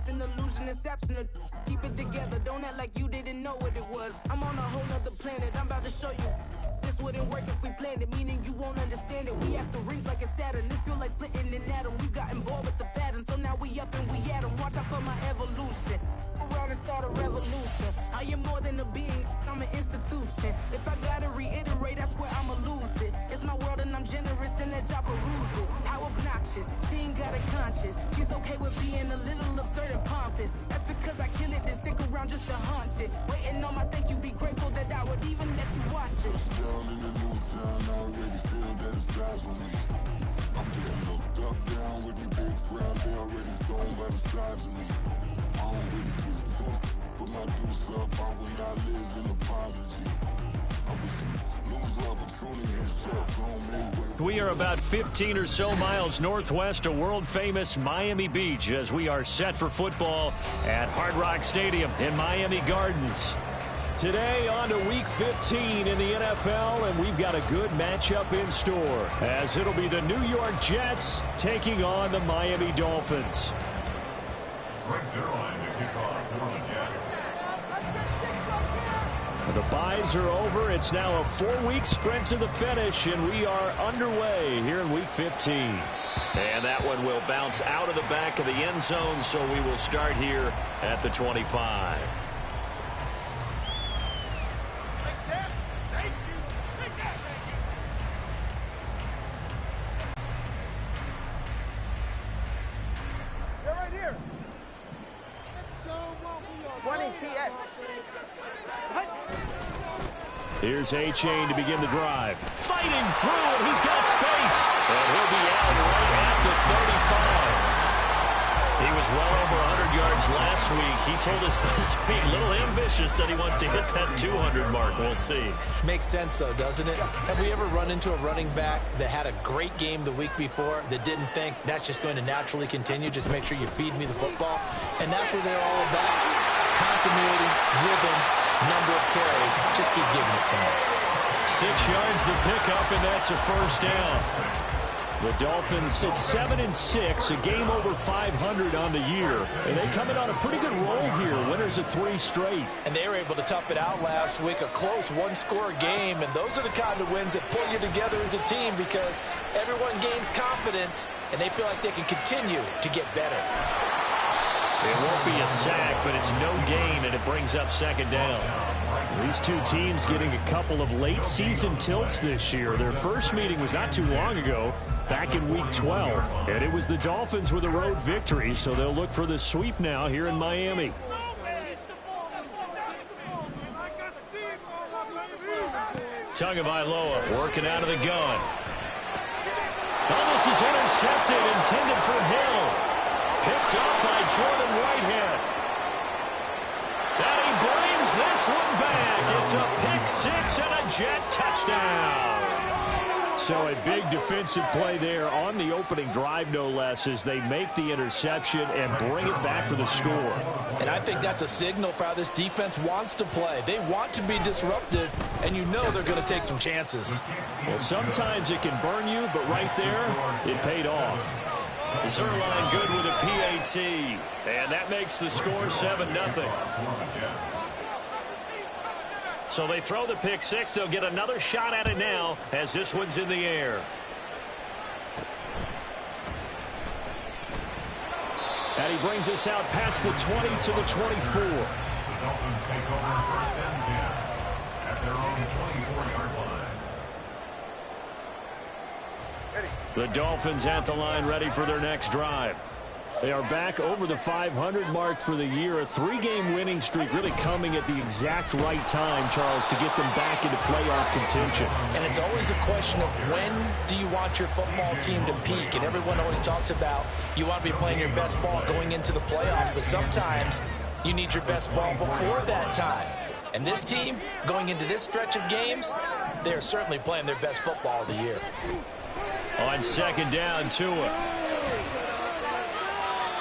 It's an illusion, inception. Keep it together, don't act like you didn't know what it was. I'm on a whole nother planet, I'm about to show you. This wouldn't work if we planned it, meaning you won't understand it. We have to rings like a Saturn, this feel like splitting an atom. We got involved with the pattern, so now we up and we at 'em. Watch out for my evolution. Around and start a revolution. I am more than a being, I'm an institution. If I gotta reiterate, that's where I'ma lose it. It's my world and I'm generous and that job peruse it. How obnoxious, she ain't got a conscience. She's okay with being a little absurd and pompous. That's because I kill it, then stick around just to haunt it. Waiting on my thank you, be grateful that I would even let you watch it. Down in the new town, I already feel that it's eyes on me. I'm getting looked up, down with these big crowds, they already thrown by the size of me. I don't really get tough, put my deuce up, I will not live in apology. I wish you lose the opportunity yourself, don't make way. We are about 15 or so miles northwest of world-famous Miami Beach as we are set for football at Hard Rock Stadium in Miami Gardens. Today on to Week 15 in the NFL, and we've got a good matchup in store as it'll be the New York Jets taking on the Miami Dolphins. The byes are over. It's now a 4-week sprint to the finish, and we are underway here in Week 15. And that one will bounce out of the back of the end zone, so we will start here at the 25. Here's A-Chain to begin the drive. Fighting through, and he's got space. And he'll be out right at the 35. He was well over 100 yards last week. He told us this week, a little ambitious, said he wants to hit that 200 mark. We'll see. Makes sense, though, doesn't it? Have we ever run into a running back that had a great game the week before that didn't think that's just going to naturally continue? Just make sure you feed me the football. And that's what they're all about. Continuity, rhythm, number of carries. Just keep giving it to him. 6 yards the pickup, and that's a first down. The Dolphins sit 7-6, a game over 500 on the year. And they come in on a pretty good roll here, winners of 3 straight. And they were able to tough it out last week, a close one-score game. And those are the kind of wins that pull you together as a team because everyone gains confidence, and they feel like they can continue to get better. It won't be a sack, but it's no gain, and it brings up second down. These two teams getting a couple of late-season tilts this year. Their first meeting was not too long ago, back in Week 12, and it was the Dolphins with a road victory, so they'll look for the sweep now here in Miami. Tagovailoa working out of the gun. Oh, this is intercepted, intended for Hill. Picked up by Jordan Whitehead. And he brings this one back. It's a pick six and a Jet touchdown. So a big defensive play there on the opening drive, no less, as they make the interception and bring it back for the score. And I think that's a signal for how this defense wants to play. They want to be disruptive, and you know they're going to take some chances. Well, sometimes it can burn you, but right there, it paid off. Zerline good with a PAT, and that makes the score 7-0. So they throw the pick six. They'll get another shot at it now as this one's in the air. And he brings us out past the 20 to the 24. The Dolphins take over first and 10 at their own 24-yard line. The Dolphins at the line, ready for their next drive. They are back over the 500 mark for the year. A 3-game winning streak really coming at the exact right time, Charles, to get them back into playoff contention. And it's always a question of when do you want your football team to peak? And everyone always talks about you want to be playing your best ball going into the playoffs, but sometimes you need your best ball before that time. And this team, going into this stretch of games, they're certainly playing their best football of the year. On second down, Tua.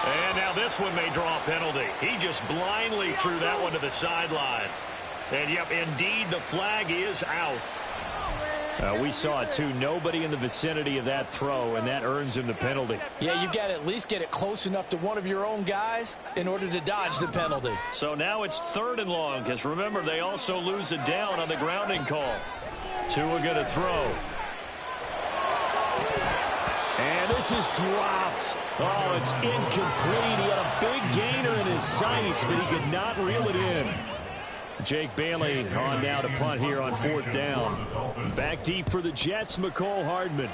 And now this one may draw a penalty. He just blindly threw that one to the sideline. And, yep, indeed, the flag is out. We saw it, too. Nobody in the vicinity of that throw, and that earns him the penalty. Yeah, you've got to at least get it close enough to one of your own guys in order to dodge the penalty. So now it's 3rd and long, because remember, they also lose it down on the grounding call. Tua going to throw. And this is dropped. Oh, it's incomplete. He had a big gainer in his sights, but he could not reel it in. Jake Bailey on now to punt here on 4th down. Back deep for the Jets, McCole Hardman.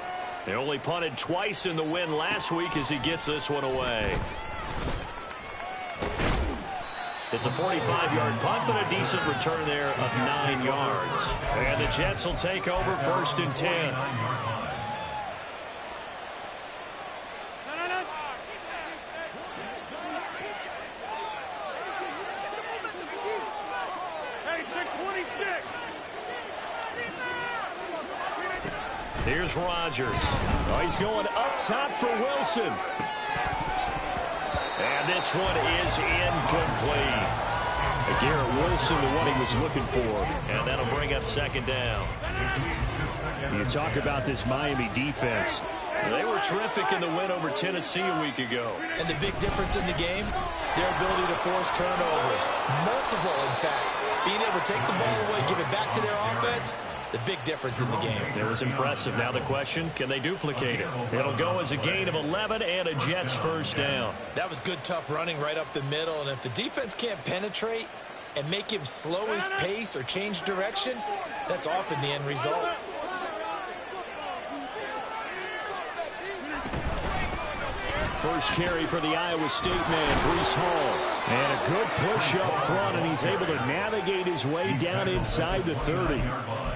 They only punted twice in the win last week as he gets this one away. It's a 45-yard punt, but a decent return there of 9 yards. And the Jets will take over 1st and 10. Here's Rodgers. Oh, he's going up top for Wilson. And this one is incomplete. Garrett Wilson, the one he was looking for. And that'll bring up 2nd down. You talk about this Miami defense. They were terrific in the win over Tennessee a week ago. And the big difference in the game, their ability to force turnovers. Multiple, in fact. Being able to take the ball away, give it back to their offense, the big difference in the game. It was impressive. Now the question, can they duplicate it? It'll go as a gain of 11 and a Jets 1st down. That was good, tough running right up the middle. And if the defense can't penetrate and make him slow his pace or change direction, that's often the end result. First carry for the Iowa State man, Breece Hall. And a good push up front, and he's able to navigate his way down inside the 30.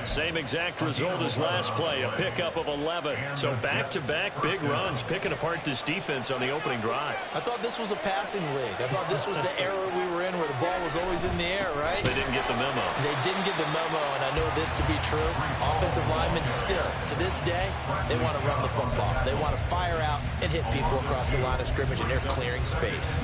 Same exact result as last play, a pickup of 11. So back-to-back big runs, picking apart this defense on the opening drive. I thought this was a passing league. I thought this was the era we were in where the ball was always in the air, right? They didn't get the memo. They didn't get the memo, and I know this to be true. Offensive linemen still, to this day, they want to run the football. They want to fire out and hit people across the line of scrimmage, and they're clearing space.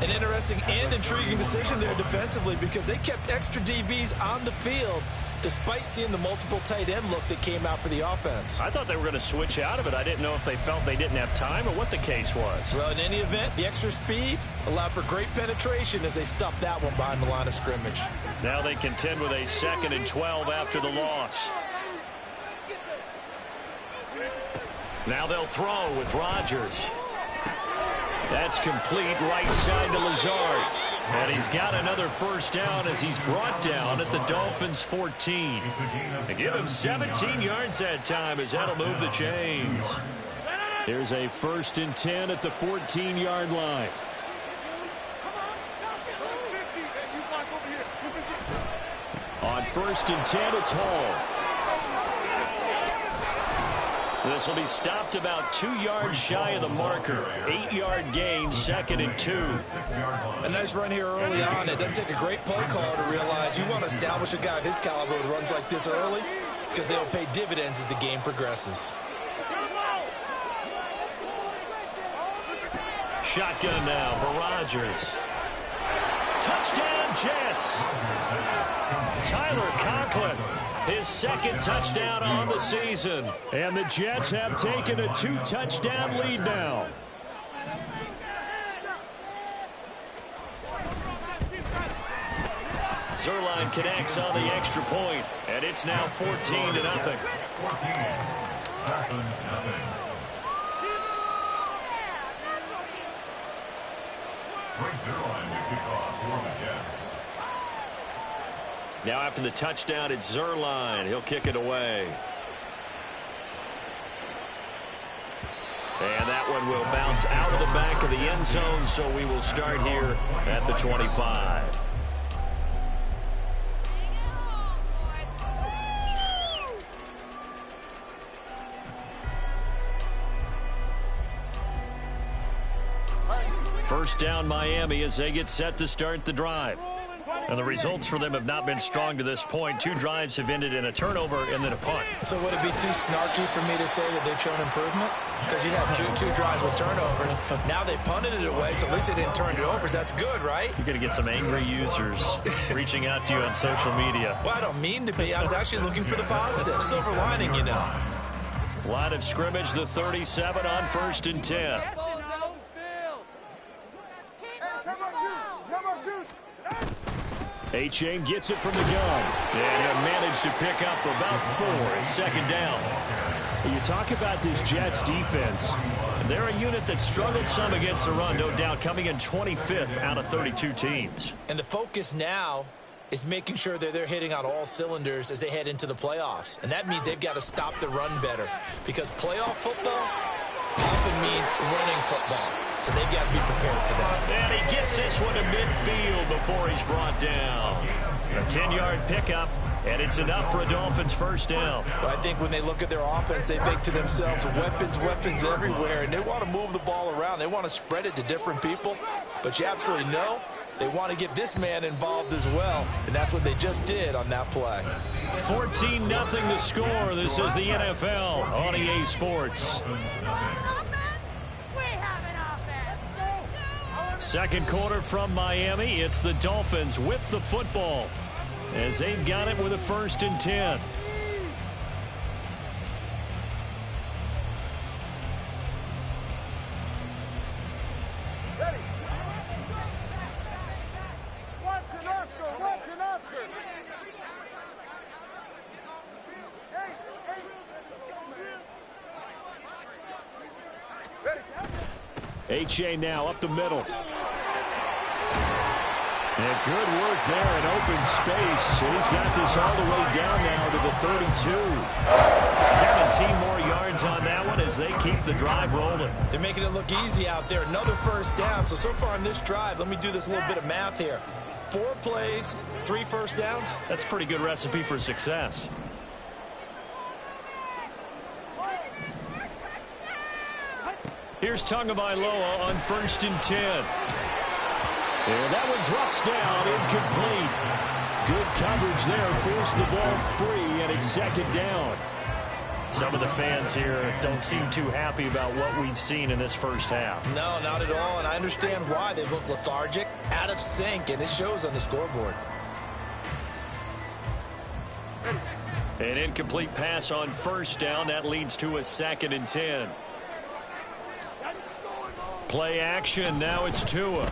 An interesting and intriguing decision there defensively because they kept extra DBs on the field despite seeing the multiple tight end look that came out for the offense. I thought they were going to switch out of it. I didn't know if they felt they didn't have time or what the case was. Well, in any event, the extra speed allowed for great penetration as they stuffed that one behind the line of scrimmage. Now they contend with a 2nd and 12 after the loss. Now they'll throw with Rodgers. That's complete, right side to Lazard. And he's got another 1st down as he's brought down at the Dolphins' 14. They give him 17 yards that time as that'll move the chains. There's a 1st and 10 at the 14-yard line. On 1st and 10, it's Hall. This will be stopped about 2 yards shy of the marker. 8-yard gain, 2nd and 2. A nice run here early on. It doesn't take a great play caller to realize you want to establish a guy of his caliber with runs like this early because they'll pay dividends as the game progresses. Shotgun now for Rodgers. Touchdown, Jets. Tyler Conklin, his 2nd touchdown on the season. And the Jets have taken a 2-touchdown lead now. Zerline connects on the extra point, and it's now 14-0. Now after the touchdown, it's Zerline. He'll kick it away. And that one will bounce out of the back of the end zone, so we will start here at the 25. First down Miami as they get set to start the drive. And the results for them have not been strong to this point. 2 drives have ended in a turnover and then a punt. So would it be too snarky for me to say that they've shown improvement? Because you had two drives with turnovers. Now they punted it away, so at least they didn't turn it over. That's good, right? You're going to get some angry users reaching out to you on social media. Well, I don't mean to be. I was actually looking for the positive. Silver lining, you know. Line of scrimmage, the 37 on 1st and 10. A-Chain gets it from the gun. And he'll manage to pick up about 4 at 2nd down. You talk about this Jets defense. They're a unit that struggled some against the run, no doubt, coming in 25th out of 32 teams. And the focus now is making sure that they're hitting on all cylinders as they head into the playoffs. And that means they've got to stop the run better. Because playoff football often means running football. So they've got to be prepared for that. And he gets this one to midfield before he's brought down. A 10-yard pickup, and it's enough for a Dolphins 1st down. Well, I think when they look at their offense, they think to themselves, weapons everywhere, and they want to move the ball around. They want to spread it to different people. But you absolutely know they want to get this man involved as well, and that's what they just did on that play. 14-0 the score. This is the NFL on EA Sports. Second quarter from Miami. It's the Dolphins with the football as they've got it with a 1st and 10. A-Chain now up the middle. And good work there in open space. And he's got this all the way down now to the 32. 17 more yards on that one as they keep the drive rolling. They're making it look easy out there. Another 1st down. So far on this drive, let me do this little bit of math here. 4 plays, 3 1st downs. That's a pretty good recipe for success. Here's Tagovailoa on 1st and 10. And that one drops down, incomplete. Good coverage there, forced the ball free, and it's 2nd down. Some of the fans here don't seem too happy about what we've seen in this 1st half. No, not at all, and I understand why. They look lethargic, out of sync, and it shows on the scoreboard. An incomplete pass on 1st down. That leads to a 2nd and 10. Play action. Now it's Tua.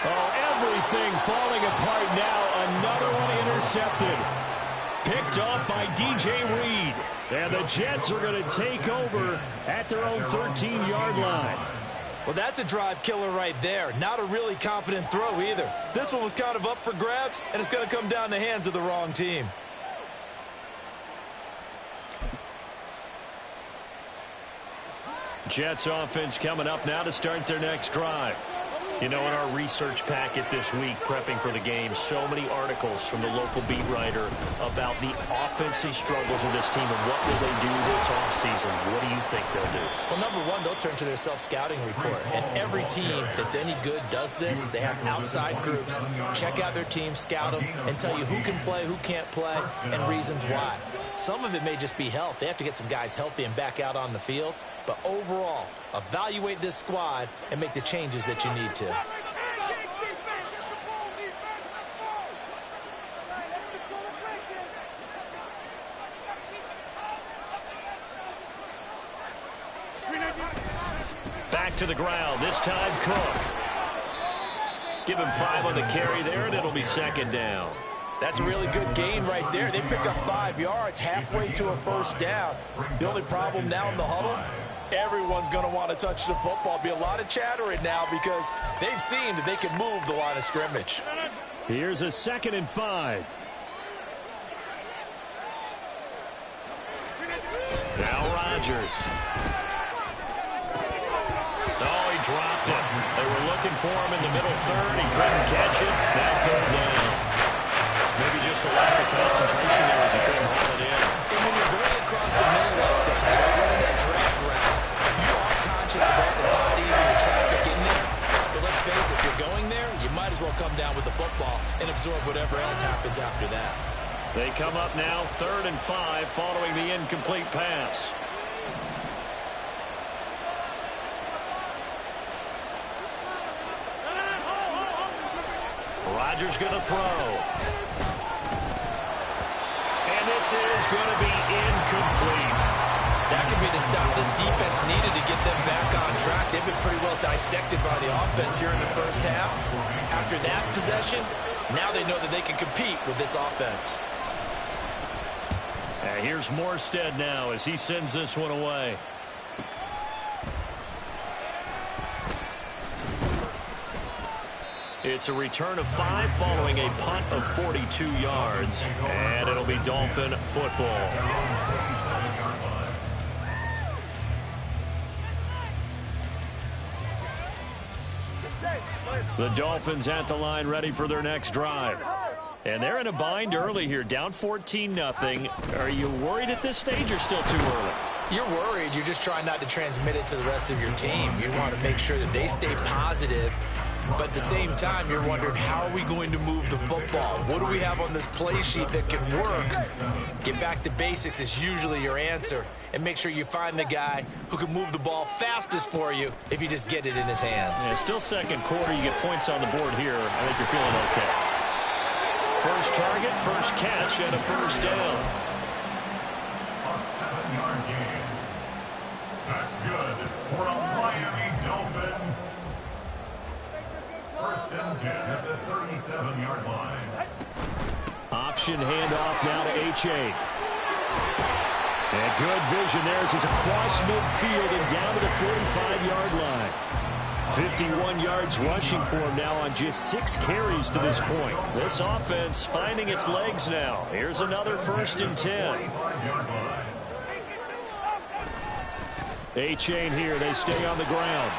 Oh, everything falling apart now. Another one intercepted. Picked off by DJ Reed. And the Jets are going to take over at their own 13-yard line. Well, that's a drive killer right there. Not a really confident throw either. This one was kind of up for grabs, and it's going to come down the hands of the wrong team. Jets offense coming up now to start their next drive. You know, in our research packet this week, prepping for the game, so many articles from the local beat writer about the offensive struggles of this team and what will they do this offseason. What do you think they'll do? Well, number one, they'll turn to their self-scouting report. And every team that's any good does this. They have outside groups. Check out their team, scout them, and tell you who can play, who can't play, and reasons why. Some of it may just be health. They have to get some guys healthy and back out on the field. But overall, evaluate this squad and make the changes that you need to. Back to the ground. This time, Cook. Give him 5 on the carry there, and it'll be 2nd down. That's a really good gain right there. They pick up 5 yards halfway to a 1st down. The only problem now in the huddle, everyone's going to want to touch the football. Be a lot of chattering now because they've seen that they can move the line of scrimmage. Here's a 2nd and 5. Now Rodgers. Oh, he dropped it. They were looking for him in the middle third. He couldn't catch it. Now 3rd down. Maybe just a lack of concentration there as he couldn't hold it in. And when you're going across the middle like that, and you're running that drag route, you are conscious of all the bodies and the traffic in there. But let's face it, if you're going there, you might as well come down with the football and absorb whatever else happens after that. They come up now 3rd and 5 following the incomplete pass. Rodgers going to throw. And this is going to be incomplete. That could be the stop this defense needed to get them back on track. They've been pretty well dissected by the offense here in the first half. After that possession, now they know that they can compete with this offense. Here's Morstead now as he sends this one away. It's a return of 5 following a punt of 42 yards. And it'll be Dolphin football. The Dolphins at the line ready for their next drive. And they're in a bind early here, down 14-0. Are you worried at this stage or still too early? You're worried. You're just trying not to transmit it to the rest of your team. You want to make sure that they stay positive. But at the same time, you're wondering, how are we going to move the football? What do we have on this play sheet that can work? Get back to basics is usually your answer. And make sure you find the guy who can move the ball fastest for you if you just get it in his hands. Yeah, still second quarter. You get points on the board here. I think you're feeling okay. First target, first catch, and a first down. A 7-yard gain. That's good for a Miami Dolphin. First and 10 at the 37-yard line. Option handoff now to H.A. And good vision there as he's across midfield and down to the 45-yard line. 51 yards rushing for him now on just 6 carries to this point. This offense finding its legs now. Here's another 1st and 10. A-chain here. They stay on the ground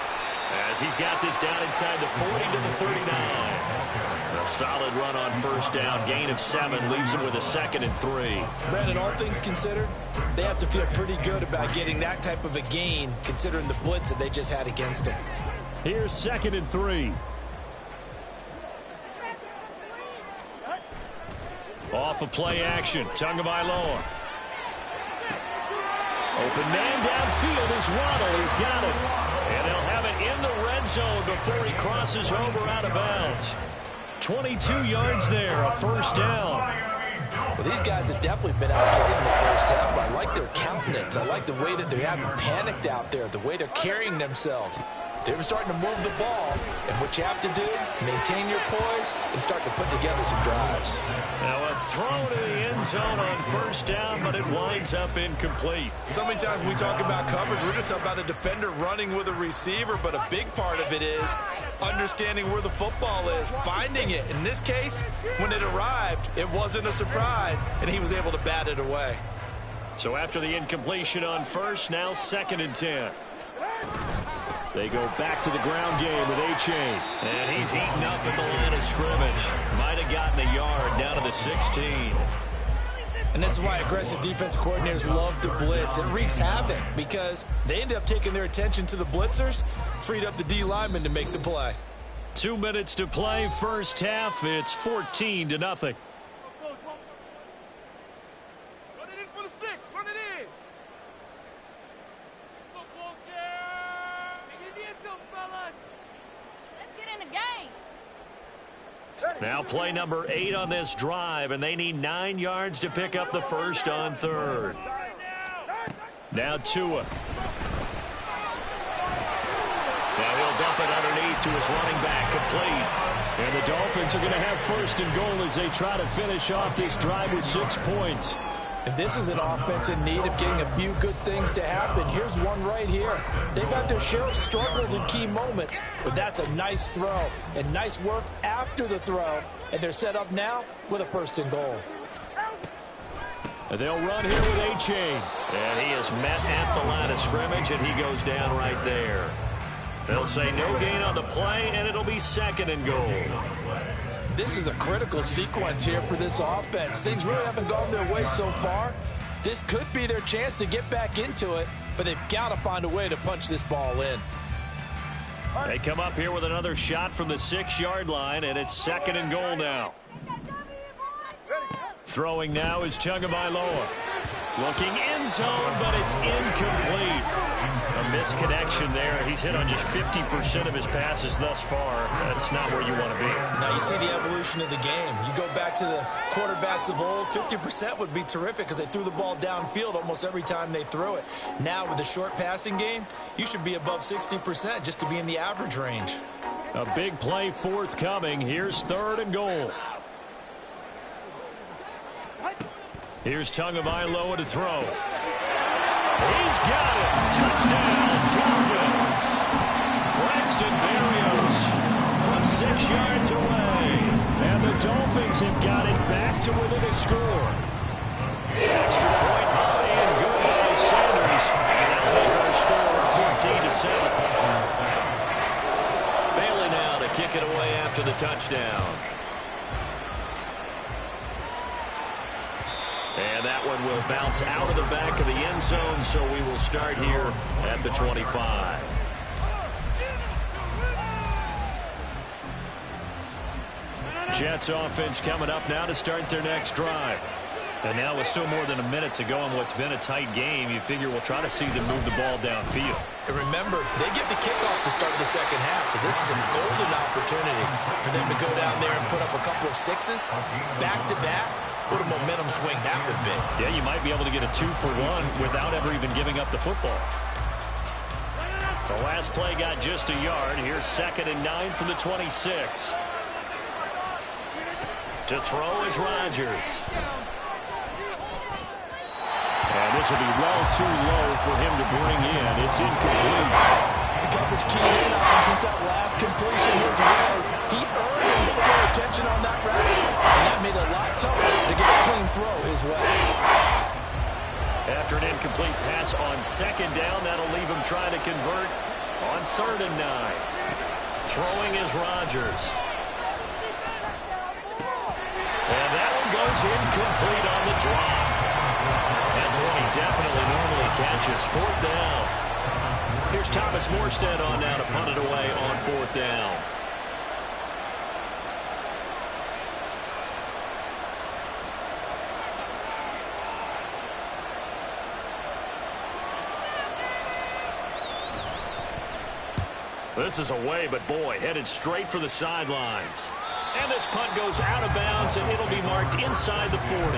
as he's got this down inside the 40 to the 39. A solid run on first down. Gain of 7 leaves him with a 2nd and 3. Brandon, all things considered, they have to feel pretty good about getting that type of a gain considering the blitz that they just had against them. Here's 2nd and 3. Off of play action. Tagovailoa. Open man downfield is Waddle. He's got it. And they'll have it in the red zone before he crosses over out of bounds. 22 yards there, a first down. Well, these guys have definitely been outplayed in the first half. I like their countenance. I like the way that they haven't panicked out there, the way they're carrying themselves. They were starting to move the ball, and what you have to do, maintain your poise and start to put together some drives. Now a throw to the end zone on first down, but it winds up incomplete. So many times when we talk about coverage, we're just talking about a defender running with a receiver, but a big part of it is understanding where the football is, finding it. In this case, when it arrived, it wasn't a surprise, and he was able to bat it away. So after the incompletion on first, now 2nd and 10. They go back to the ground game with A-Chain. And he's heating up at the line of scrimmage. Might have gotten a yard down to the 16. And this is why aggressive defense coordinators love to blitz. It wreaks havoc because they end up taking their attention to the blitzers, freed up the D lineman to make the play. 2 minutes to play, first half. It's 14-0. Run it in for the 6. Run it in. So close here. Make it in some fellas. Let's get in the game. Now play number 8 on this drive, and they need 9 yards to pick up the first on third. Now Tua. Now he'll dump it underneath to his running back, complete. And the Dolphins are going to have 1st and goal as they try to finish off this drive with 6 points. And this is an offense in need of getting a few good things to happen. Here's one right here. They've had their share of struggles in key moments, but that's a nice throw and nice work after the throw. And they're set up now with a 1st and goal. And they'll run here with A-Chain. And he is met at the line of scrimmage, and he goes down right there. They'll say no gain on the play, and it'll be 2nd and goal. This is a critical sequence here for this offense. Things really haven't gone their way so far. This could be their chance to get back into it, but they've got to find a way to punch this ball in. They come up here with another shot from the 6-yard line, and it's 2nd and goal now. Throwing now is Tagovailoa. Looking end zone, but it's incomplete. A misconnection there. He's hit on just 50% of his passes thus far. That's not where you want to be. Now you see the evolution of the game. You go back to the quarterbacks of old, 50% would be terrific because they threw the ball downfield almost every time they threw it. Now with the short passing game, you should be above 60% just to be in the average range. A big play forthcoming. Here's 3rd and goal. Here's Tagovailoa to throw. He's got it. Touchdown, Dolphins. Braxton Berrios from 6 yards away. And the Dolphins have got it back to within a score. Extra point high and good by Sanders. And that'll make our score 14-7. Bailey now to kick it away after the touchdown. And that one will bounce out of the back of the end zone, so we will start here at the 25. Jets offense coming up now to start their next drive. And now with still more than a minute to go in what's been a tight game, you figure we'll try to see them move the ball downfield. And remember, they get the kickoff to start the second half, so this is a golden opportunity for them to go down there and put up a couple of sixes back-to-back. What a momentum swing that would be. Yeah, you might be able to get a 2-for-1 without ever even giving up the football. The last play got just a yard. Here's 2nd and 9 from the 26. To throw is Rodgers. And this will be well too low for him to bring in. It's incomplete. The coverage keyed in on him since that last completion his way. He earned a little more attention on that route, and that made it a lot tougher to get a clean throw his way. After an incomplete pass on 2nd down, that'll leave him trying to convert on 3rd and 9. Throwing is Rodgers. And that one goes incomplete on the drop. That's one he definitely normally catches. 4th down. Here's Thomas Morstead on now to punt it away on 4th down. This is away, but boy, headed straight for the sidelines. And this punt goes out of bounds, and it'll be marked inside the 40.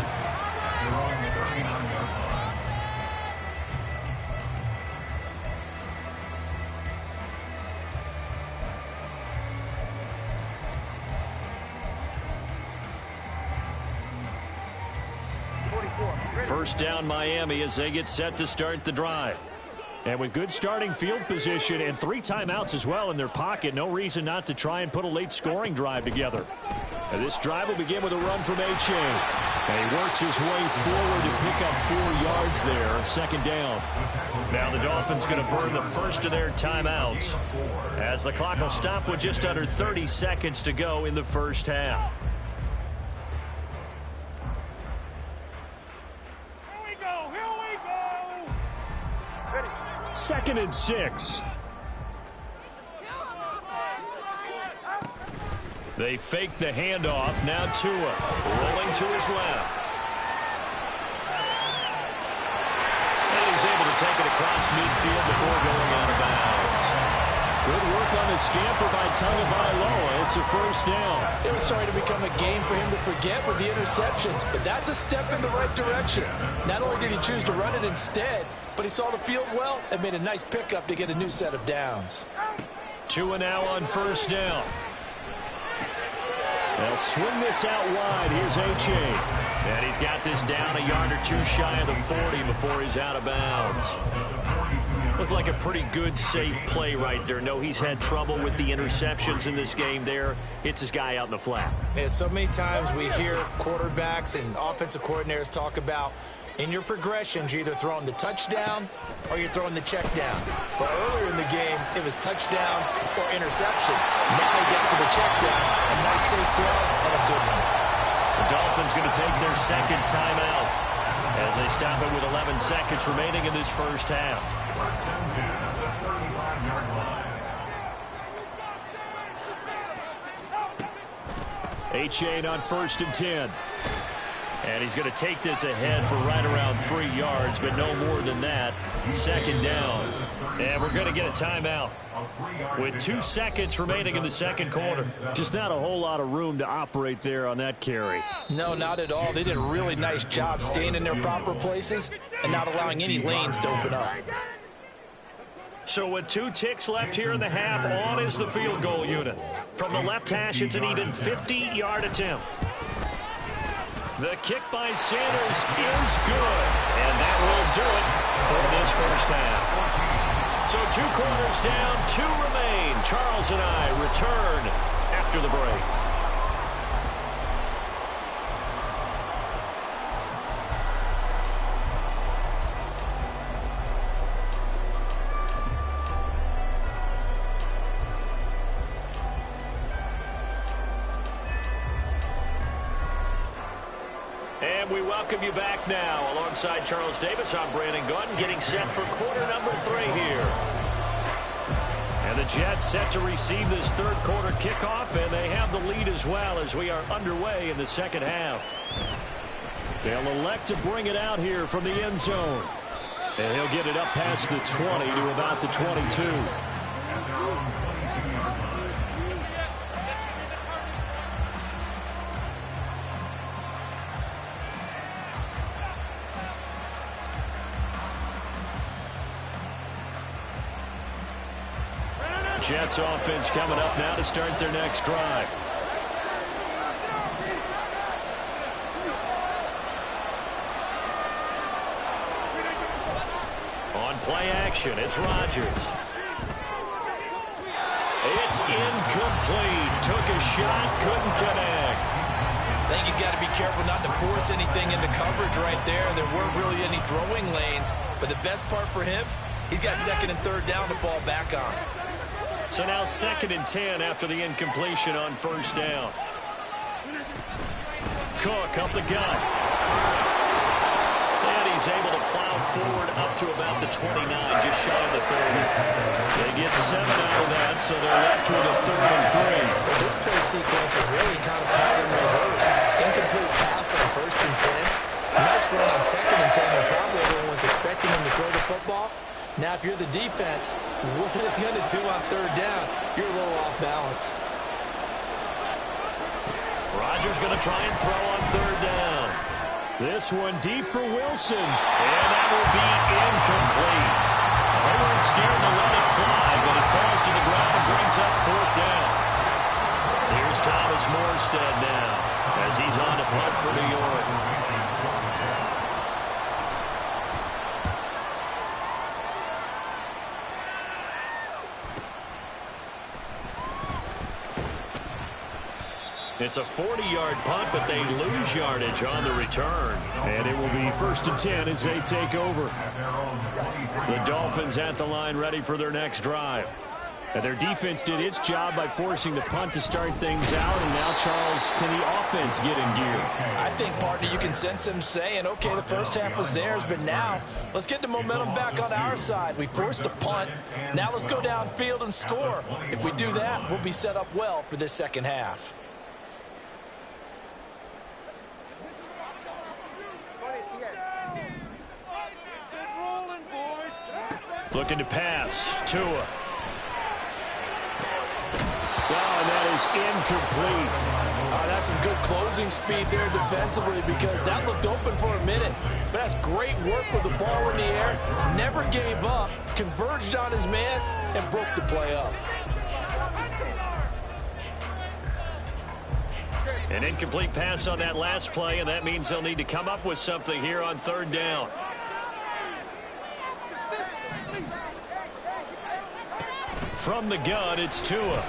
First down Miami as they get set to start the drive. And with good starting field position and 3 timeouts as well in their pocket, no reason not to try and put a late scoring drive together. And this drive will begin with a run from H.A. And he works his way forward to pick up 4 yards there, 2nd down. Now the Dolphins going to burn the first of their timeouts as the clock will stop with just under 30 seconds to go in the first half. 2nd and 6. They fake the handoff. Now Tua rolling to his left. And he's able to take it across midfield before going out of bounds. Good work on the scamper by Tagovailoa. It's a 1st down. It was starting to become a game for him to forget with the interceptions, but that's a step in the right direction. Not only did he choose to run it instead, but he saw the field well and made a nice pickup to get a new set of downs. Tua now on 1st down. They'll swing this out wide. Here's H.A. And he's got this down a yard or 2 shy of the 40 before he's out of bounds. Looked like a pretty good, safe play right there. No, he's had trouble with the interceptions in this game there. Hits his guy out in the flat. Yeah, so many times we hear quarterbacks and offensive coordinators talk about in your progressions, you're either throwing the touchdown or you're throwing the check down. But earlier in the game, it was touchdown or interception. Now he got to the check down. A nice safe throw and a good one. The Dolphins going to take their 2nd timeout as they stop it with 11 seconds remaining in this first half. A-Chain on 1st and 10. And he's going to take this ahead for right around 3 yards, but no more than that. 2nd down. And we're going to get a timeout with 2 seconds remaining in the 2nd quarter. Just not a whole lot of room to operate there on that carry. No, not at all. They did a really nice job staying in their proper places and not allowing any lanes to open up. So with 2 ticks left here in the half, on is the field goal unit. From the left hash, it's an even 50-yard attempt. The kick by Sanders is good, and that will do it for this first half. So 2 quarters down, 2 remain. Charles and I return after the break. And we welcome you back now. Alongside Charles Davis, I'm Brandon Gordon, getting set for quarter number 3 here. And the Jets set to receive this 3rd quarter kickoff, and they have the lead as well as we are underway in the 2nd half. They'll elect to bring it out here from the end zone. And he'll get it up past the 20 to about the 22. Jets offense coming up now to start their next drive. On play action, it's Rodgers. It's incomplete. Took a shot, couldn't connect. I think he's got to be careful not to force anything into coverage right there. There weren't really any throwing lanes, but the best part for him, he's got 2nd and 3rd down to fall back on. So now 2nd and 10 after the incompletion on 1st down. Cook up the gut. And he's able to plow forward up to about the 29, just shy of the 30. They get 7 out of that, so they're left with a 3rd and 3. Well, this play sequence was really kind of called in reverse. Incomplete pass on 1st and 10. Nice run on 2nd and 10. And probably everyone was expecting him to throw the football. Now, if you're the defense, what are they going to do on 3rd down? You're a little off balance. Rodgers going to try and throw on 3rd down. This one deep for Wilson. And that will be incomplete. They weren't scared to let it fly, but it falls to the ground and brings up 4th down. Here's Thomas Morstead now as he's on to punt for New York. It's a 40-yard punt, but they lose yardage on the return. And it will be 1st and 10 as they take over. The Dolphins at the line ready for their next drive. And their defense did its job by forcing the punt to start things out. And now, Charles, can the offense get in gear? I think, partner, you can sense them saying, okay, the first half was theirs, but now let's get the momentum back on our side. We forced a punt. Now let's go downfield and score. If we do that, we'll be set up well for this 2nd half. Looking to pass. Tua. Oh, that is incomplete. That's some good closing speed there defensively because that looked open for a minute. But that's great work with the ball in the air. Never gave up, converged on his man, and broke the play up. An incomplete pass on that last play, and that means they'll need to come up with something here on 3rd down. From the gun, it's Tua. Working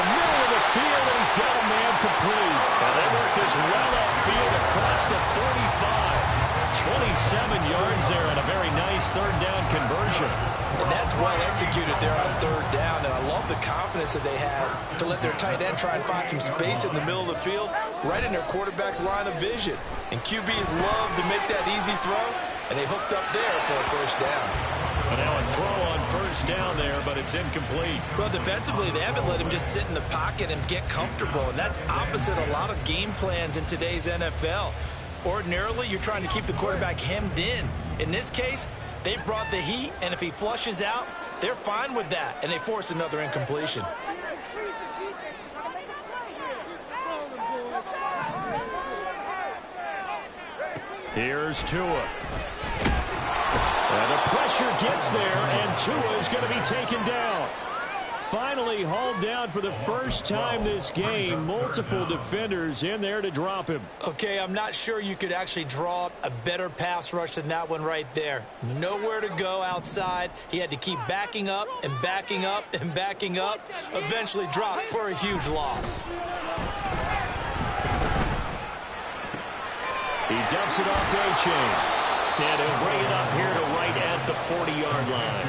the middle of the field, and he's got a man complete. And they work this well upfield across the 45. 27 yards there and a very nice 3rd down conversion. And that's well executed there on 3rd down, and I love the confidence that they had to let their tight end try and find some space in the middle of the field, right in their quarterback's line of vision. And QBs love to make that easy throw, and they hooked up there for a 1st down. And now a throw on first down there, but it's incomplete. Well, defensively, they haven't let him just sit in the pocket and get comfortable, and that's opposite a lot of game plans in today's NFL. Ordinarily, you're trying to keep the quarterback hemmed in. In this case, they brought the heat, and if he flushes out, they're fine with that, and they force another incompletion. Here's Tua. And the pressure gets there, and Tua is going to be taken down. Finally hauled down for the first time this game. Multiple defenders in there to drop him. Okay, I'm not sure you could actually draw up a better pass rush than that one right there. Nowhere to go outside. He had to keep backing up and backing up and backing up. Eventually dropped for a huge loss. He dumps it off to A-Chain. And he'll bring it up here to right at the 40-yard line.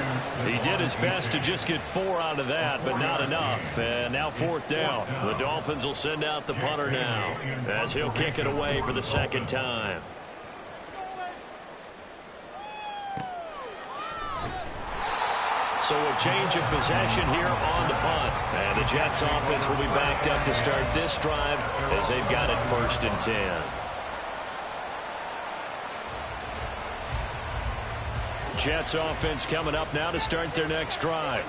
He did his best to just get 4 out of that, but not enough. And now 4th down. The Dolphins will send out the punter now as he'll kick it away for the second time. So a change of possession here on the punt. And the Jets offense will be backed up to start this drive as they've got it 1st and 10. Jets offense coming up now to start their next drive.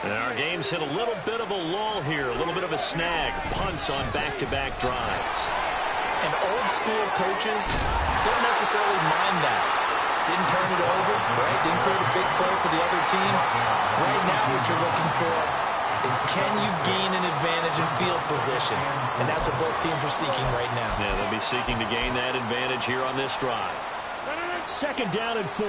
And our game's hit a little bit of a lull here, a little bit of a snag. Punts on back-to-back drives. And old-school coaches don't necessarily mind that. Didn't turn it over, right? Didn't create a big play for the other team. Right now what you're looking for is can you gain an advantage in field position? And that's what both teams are seeking right now. Yeah, they'll be seeking to gain that advantage here on this drive. 2nd down and 4.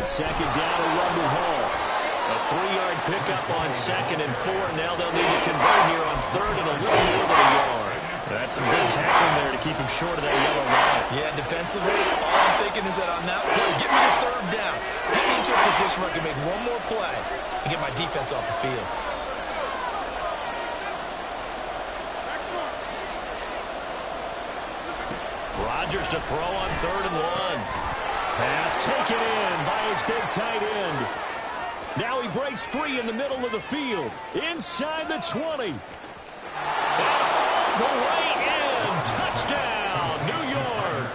Second down to Rumble Hall. A 3-yard pickup on 2nd and 4. Now they'll need to convert here on 3rd and a little more than a yard. That's some good tackling there to keep him short of that yellow line. Yeah, defensively, all I'm thinking is that on that play, get me to 3rd down. Get me into a position where I can make one more play and get my defense off the field. Rodgers to throw on 3rd and 1. Pass taken in by his big tight end. Now he breaks free in the middle of the field. Inside the 20. And all the way in. Touchdown, New York.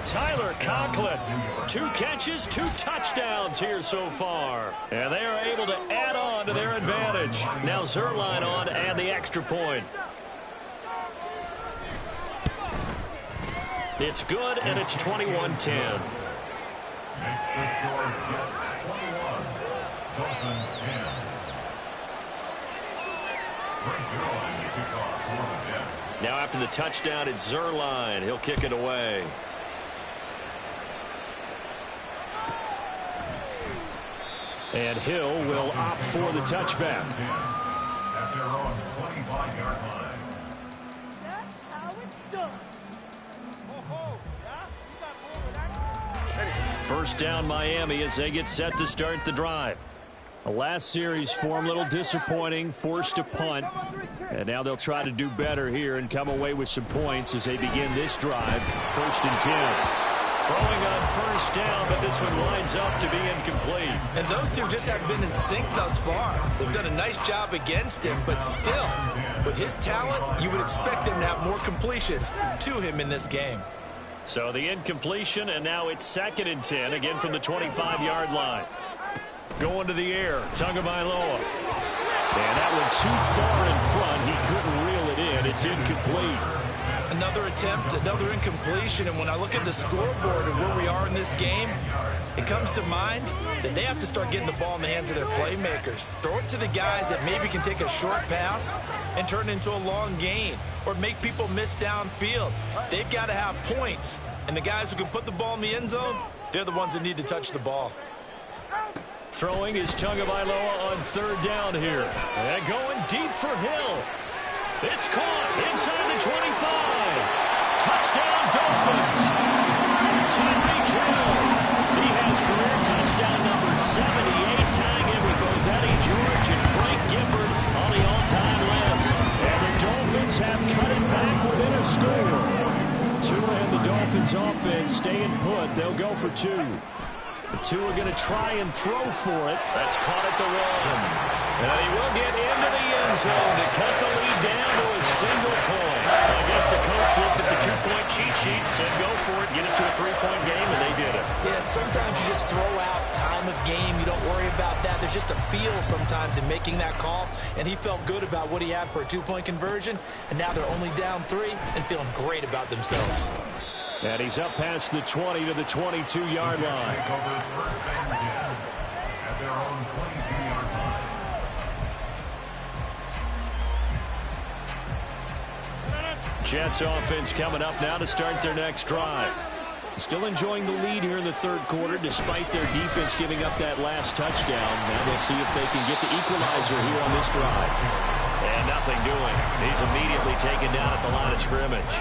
Tyler Conklin. 2 catches, 2 touchdowns here so far. And they are able to add on to their advantage. Now Zerline on and the extra point. It's good, and it's 21-10. Makes the score Jets 21, Dolphins 10. Brings it on to kick off for the Jets. Now after the touchdown, it's Zerline. He'll kick it away. And Hill will opt for the touchback. At their own 25-yard line. That's how it's done. First down Miami as they get set to start the drive. The last series for them, a little disappointing, forced to punt. And now they'll try to do better here and come away with some points as they begin this drive. 1st and 10. Throwing on first down, but this one lines up to be incomplete. And those two just haven't been in sync thus far. They've done a nice job against him, but still, with his talent, you would expect him to have more completions to him in this game. So the incompletion, and now it's 2nd and 10, again from the 25-yard line. Going to the air, Tagovailoa. And that one too far in front. He couldn't reel it in. It's incomplete. Another attempt, another incompletion, and when I look at the scoreboard of where we are in this game, it comes to mind that they have to start getting the ball in the hands of their playmakers. Throw it to the guys that maybe can take a short pass and turn it into a long gain or make people miss downfield. They've got to have points, and the guys who can put the ball in the end zone, they're the ones that need to touch the ball. Throwing is Tagovailoa on 3rd down here. And going deep for Hill. It's caught inside the 25. Touchdown, Dolphins. Tyreek Hill. He has career touchdown number 78, tying him George and Frank Gifford on the all-time list. And the Dolphins have cut it back within a score. Tua and the Dolphins offense staying put. They'll go for 2. The two are going to try and throw for it. That's caught at the 1. And he will get into the end zone to cut the lead down to a single point. I guess the coach looked at the 2-point cheat sheet and said, go for it, get it to a 3-point game, and they did it. Yeah, and sometimes you just throw out time of game. You don't worry about that. There's just a feel sometimes in making that call, and he felt good about what he had for a 2-point conversion, and now they're only down 3 and feeling great about themselves. And he's up past the 20 to the 22-yard line. Over first and 10 at their own 22-yard line. Jets offense coming up now to start their next drive. Still enjoying the lead here in the third quarter despite their defense giving up that last touchdown. Now they'll see if they can get the equalizer here on this drive. And nothing doing. He's immediately taken down at the line of scrimmage.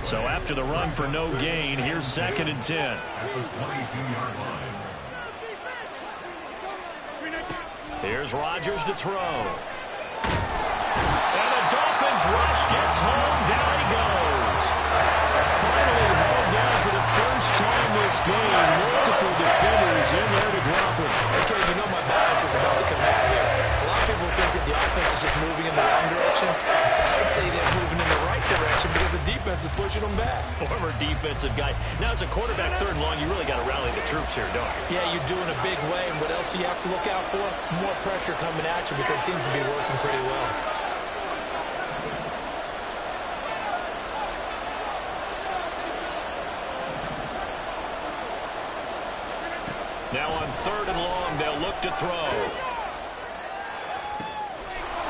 So after the run for no gain, here's 2nd and 10. Here's Rodgers to throw. And the Dolphins rush gets home. Down he goes. Finally hauled down for the first time this game. Multiple defenders in there to drop him. Okay, you know my bias is about to come out here. A lot of people think that the offense is just moving in the wrong direction. I'd say they're moving in the right direction because the defense is pushing them back. Former defensive guy. Now, as a quarterback, 3rd and long, you really got to rally the troops here, don't you? Yeah, you're doing a big way, and what else do you have to look out for? More pressure coming at you because it seems to be working pretty well. Now on 3rd and long, they'll look to throw.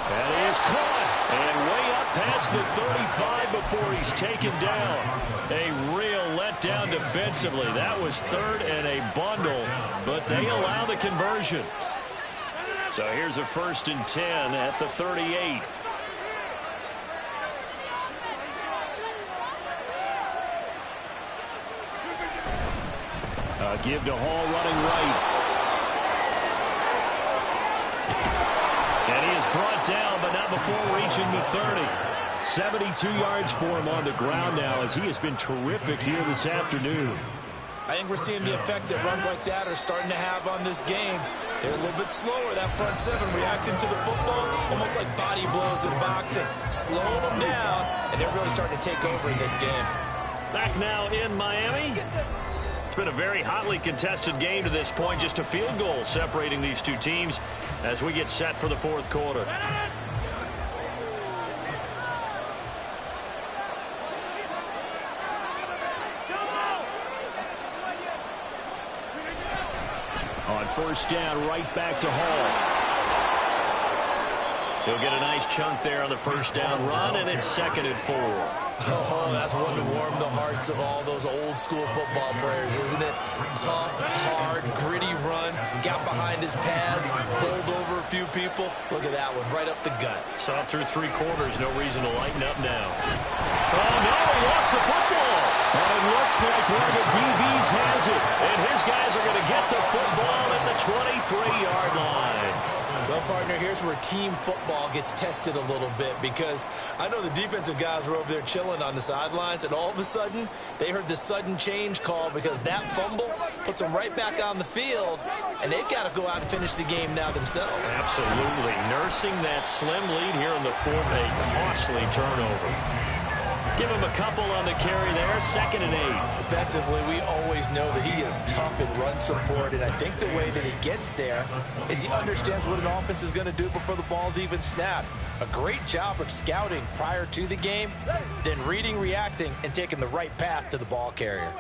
And he is caught. And way up past the 35 before he's taken down. A real letdown defensively. That was 3rd and a bundle, but they allow the conversion. So here's a 1st and 10 at the 38. Give to Hall running right. And he is brought down, but not before reaching the 30. 72 yards for him on the ground now as he has been terrific here this afternoon. I think we're seeing the effect that runs like that are starting to have on this game. They're a little bit slower, that front 7, reacting to the football, almost like body blows in boxing. Slowing them down, and they're really starting to take over in this game. Back now in Miami. It's been a very hotly contested game to this point. Just a field goal separating these two teams as we get set for the 4th quarter. On 1st down, right back to Hall. He'll get a nice chunk there on the 1st down run, and it's 2nd and 4. Oh, that's one to warm the hearts of all those old school football players, isn't it? Tough, hard, gritty run, got behind his pads, bowled over a few people. Look at that one, right up the gut. Saw it through 3 quarters, no reason to lighten up now. Oh, no, he lost the football. And it looks like one of the DBs has it. And his guys are going to get the football at the 23-yard line. Well, partner, here's where team football gets tested a little bit because I know the defensive guys were over there chilling on the sidelines, and all of a sudden, they heard the sudden change call because that fumble puts them right back on the field, and they've got to go out and finish the game now themselves. Absolutely. Nursing that slim lead here in the 4th, a costly turnover. Give him a couple on the carry there, 2nd and 8. Defensively, we always know that he is tough in run support, and I think the way that he gets there is he understands what an offense is going to do before the ball's even snapped. A great job of scouting prior to the game, then reading, reacting, and taking the right path to the ball carrier.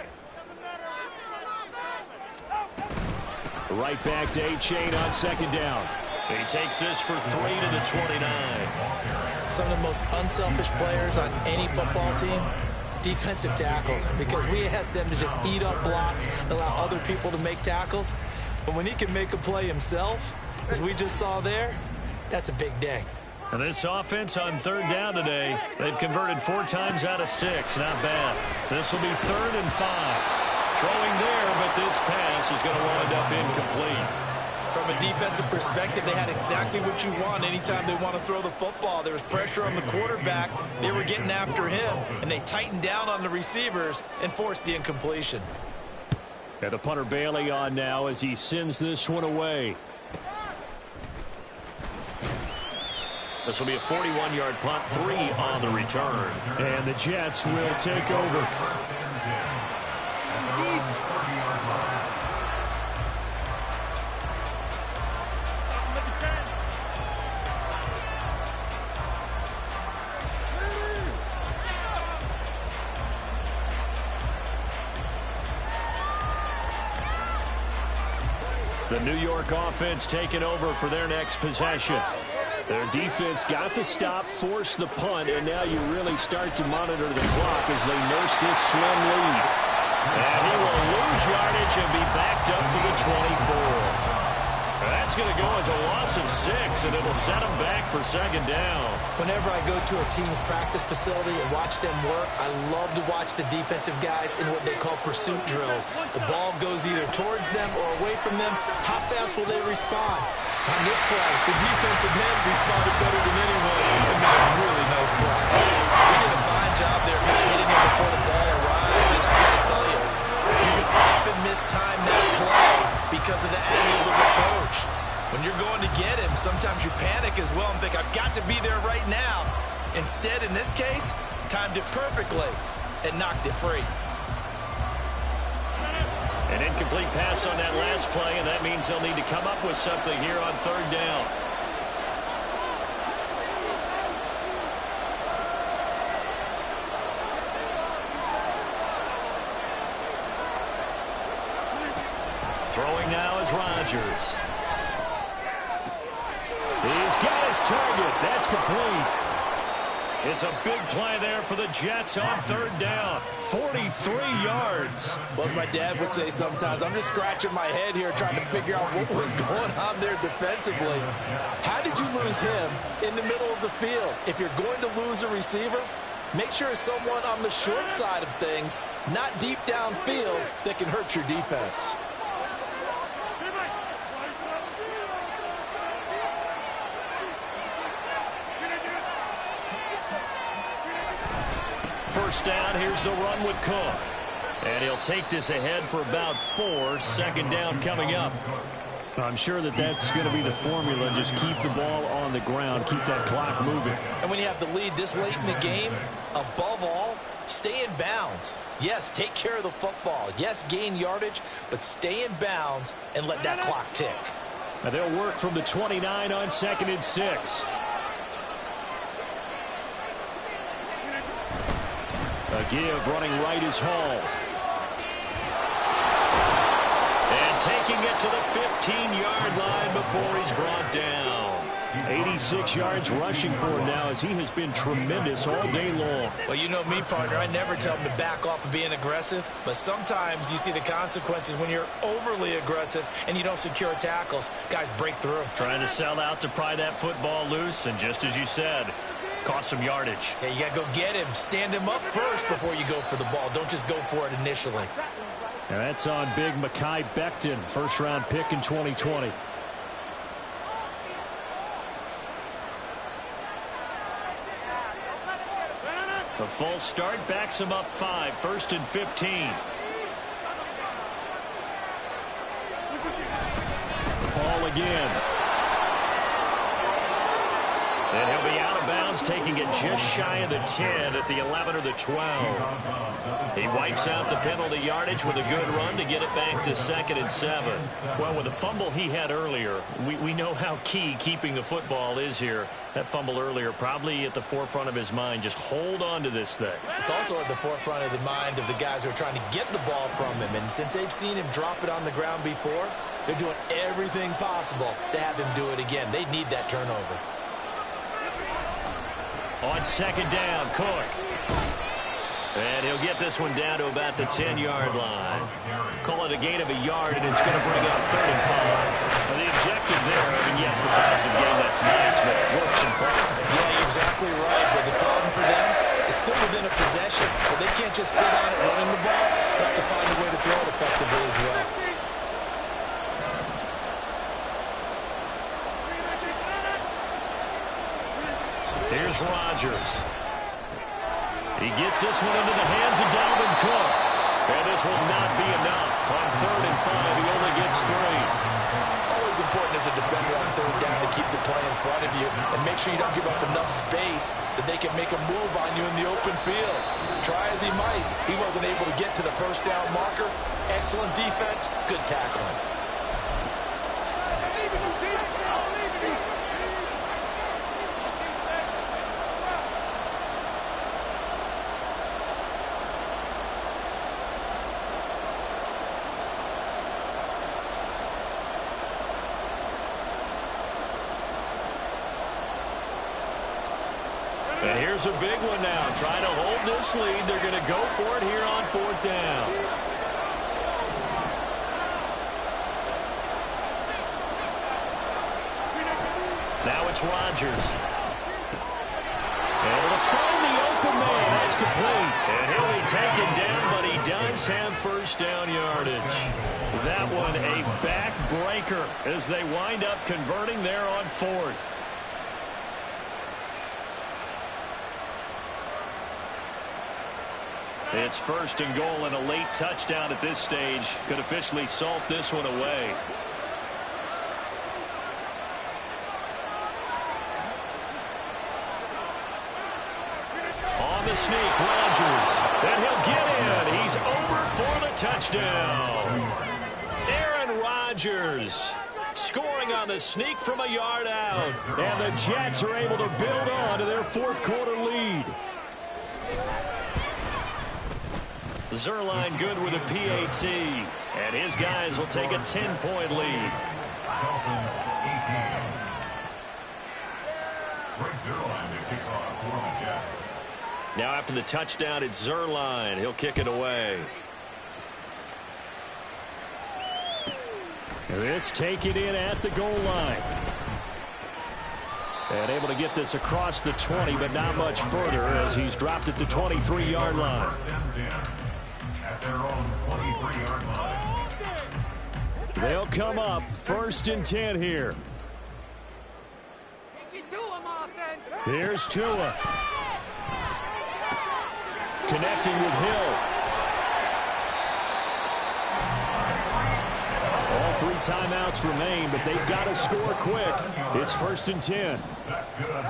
Right back to A-Chain on 2nd down. He takes this for 3 to the 29. Some of the most unselfish players on any football team, defensive tackles, because we ask them to just eat up blocks and allow other people to make tackles. But when he can make a play himself, as we just saw there, that's a big day. And this offense on 3rd down today, they've converted 4 times out of 6. Not bad. This will be 3rd and 5. Throwing there, but this pass is going to wind up incomplete. From a defensive perspective, they had exactly what you want anytime they want to throw the football. There was pressure on the quarterback. They were getting after him, and they tightened down on the receivers and forced the incompletion. And the punter Bailey on now as he sends this one away. This will be a 41-yard punt, 3 on the return. And the Jets will take over. The New York offense taking over for their next possession. Their defense got the stop, forced the punt, and now you really start to monitor the clock as they nurse this slim lead. And he will lose yardage and be backed up to the 24. That's going to go as a loss of 6, and it'll set him back for second down. Whenever I go to a team's practice facility and watch them work, I love to watch the defensive guys in what they call pursuit drills. The ball goes either towards them or away from them. How fast will they respond? On this play, the defensive end responded better than anyone and made a really nice play. They did a fine job there not hitting him before the ball arrived, and I've got to tell you, you can often mistime that play because of the angles of approach. When you're going to get him, sometimes you panic as well and think, I've got to be there right now. Instead, in this case, timed it perfectly and knocked it free. An incomplete pass on that last play, and that means they'll need to come up with something here on third down. Throwing now is Rodgers. He's got his target. That's complete. It's a big play there for the Jets on third down. 43 yards. Well, as my dad would say sometimes, I'm just scratching my head here trying to figure out what was going on there defensively. How did you lose him in the middle of the field? If you're going to lose a receiver, make sure it's someone on the short side of things, not deep downfield, that can hurt your defense. First down, here's the run with Cook. And he'll take this ahead for about 4. Second down coming up. I'm sure that that's going to be the formula. Just keep the ball on the ground. Keep that clock moving. And when you have the lead this late in the game, above all, stay in bounds. Yes, take care of the football. Yes, gain yardage, but stay in bounds and let that clock tick. Now they'll work from the 29 on 2nd and 6. A give running right is Hall. And taking it to the 15-yard line before he's brought down. 86 yards rushing for him now as he has been tremendous all day long. Well, you know me, partner. I never tell him to back off of being aggressive, but sometimes you see the consequences when you're overly aggressive and you don't secure tackles. Guys break through. Trying to sell out to pry that football loose, and just as you said, cost some yardage. Yeah, you got to go get him. Stand him up first before you go for the ball. Don't just go for it initially. And that's on big Mekhi Becton, first-round pick in 2020. The false start backs him up 5, 1st and 15. Ball again. And he'll be out of bounds, taking it just shy of the 10 at the 11 or the 12. He wipes out the penalty yardage with a good run to get it back to 2nd and 7. Well, with the fumble he had earlier, we know how key keeping the football is here. That fumble earlier probably at the forefront of his mind. Just hold on to this thing. It's also at the forefront of the mind of the guys who are trying to get the ball from him. And since they've seen him drop it on the ground before, they're doing everything possible to have him do it again. They need that turnover. On 2nd down, Cook. And he'll get this one down to about the 10-yard line. Call it a gain of a yard, and it's going to bring up 3rd and 5. Now, the objective there, I mean, yes, the positive game, that's nice, but works in front. Yeah, you're exactly right. But the problem for them is still within a possession, so they can't just sit on it running the ball. They have to find a way to throw it effectively as well. Here's Rodgers. He gets this one into the hands of Dalvin Cook. And this will not be enough. On 3rd and 5, he only gets 3. Always important as a defender on 3rd down to keep the play in front of you and make sure you don't give up enough space that they can make a move on you in the open field. Try as he might, he wasn't able to get to the 1st down marker. Excellent defense, good tackling. And here's a big one now. Trying to hold this lead. They're going to go for it here on 4th down. Now it's Rodgers. Able to find the open man. That's complete. And he'll be taken down, but he does have 1st down yardage. That one a backbreaker as they wind up converting there on 4th. It's 1st and goal, and a late touchdown at this stage could officially salt this one away. On the sneak, Rodgers. And he'll get in. He's over for the touchdown. Aaron Rodgers scoring on the sneak from a yard out. And the Jets are able to build on to their 4th quarter lead. Zuerlein good with a PAT, and his guys will take a 10-point lead. Dolphins 18. Greg Zuerlein to kick off for the Jets. Now after the touchdown, it's Zuerlein. He'll kick it away. This taken in at the goal line. And able to get this across the 20, but not much further as he's dropped at the 23-yard line. At their own 23-yard line. They'll come up 1st and 10 here. Here's Tua. Connecting with Hill. All 3 timeouts remain, but they've got to score quick. It's 1st and 10.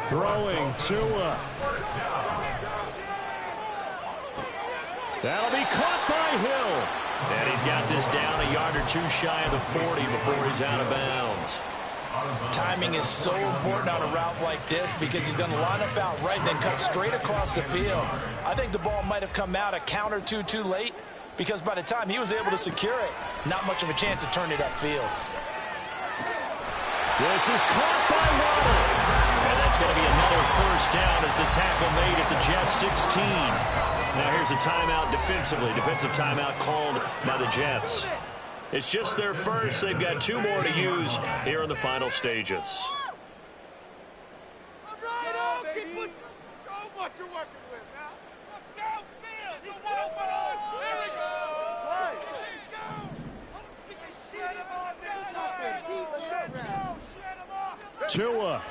Throwing Tua. That'll be caught by Hill. And he's got this down a yard or 2 shy of the 40 before he's out of bounds. Timing is so important on a route like this because he's going to line up out right and then cut straight across the field. I think the ball might have come out a count or two too late because by the time he was able to secure it, not much of a chance to turn it upfield. This is caught by Waddle. And that's going to be another 1st down as the tackle made at the Jets 16. Now here's a timeout defensively. Defensive timeout called by the Jets. It's just their first. They've got 2 more to use here in the final stages. Tua.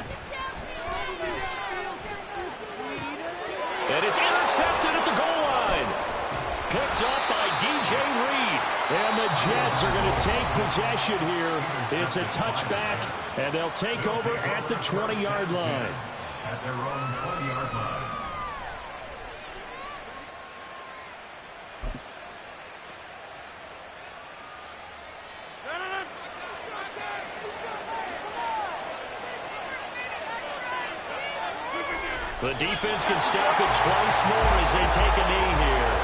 And it's intercepted at the goal line. Picked up by DJ Reed. And the Jets are going to take possession here. It's a touchback, and they'll take over at the 20-yard line. At their own 20-yard line. The defense can stop it twice more as they take a knee here.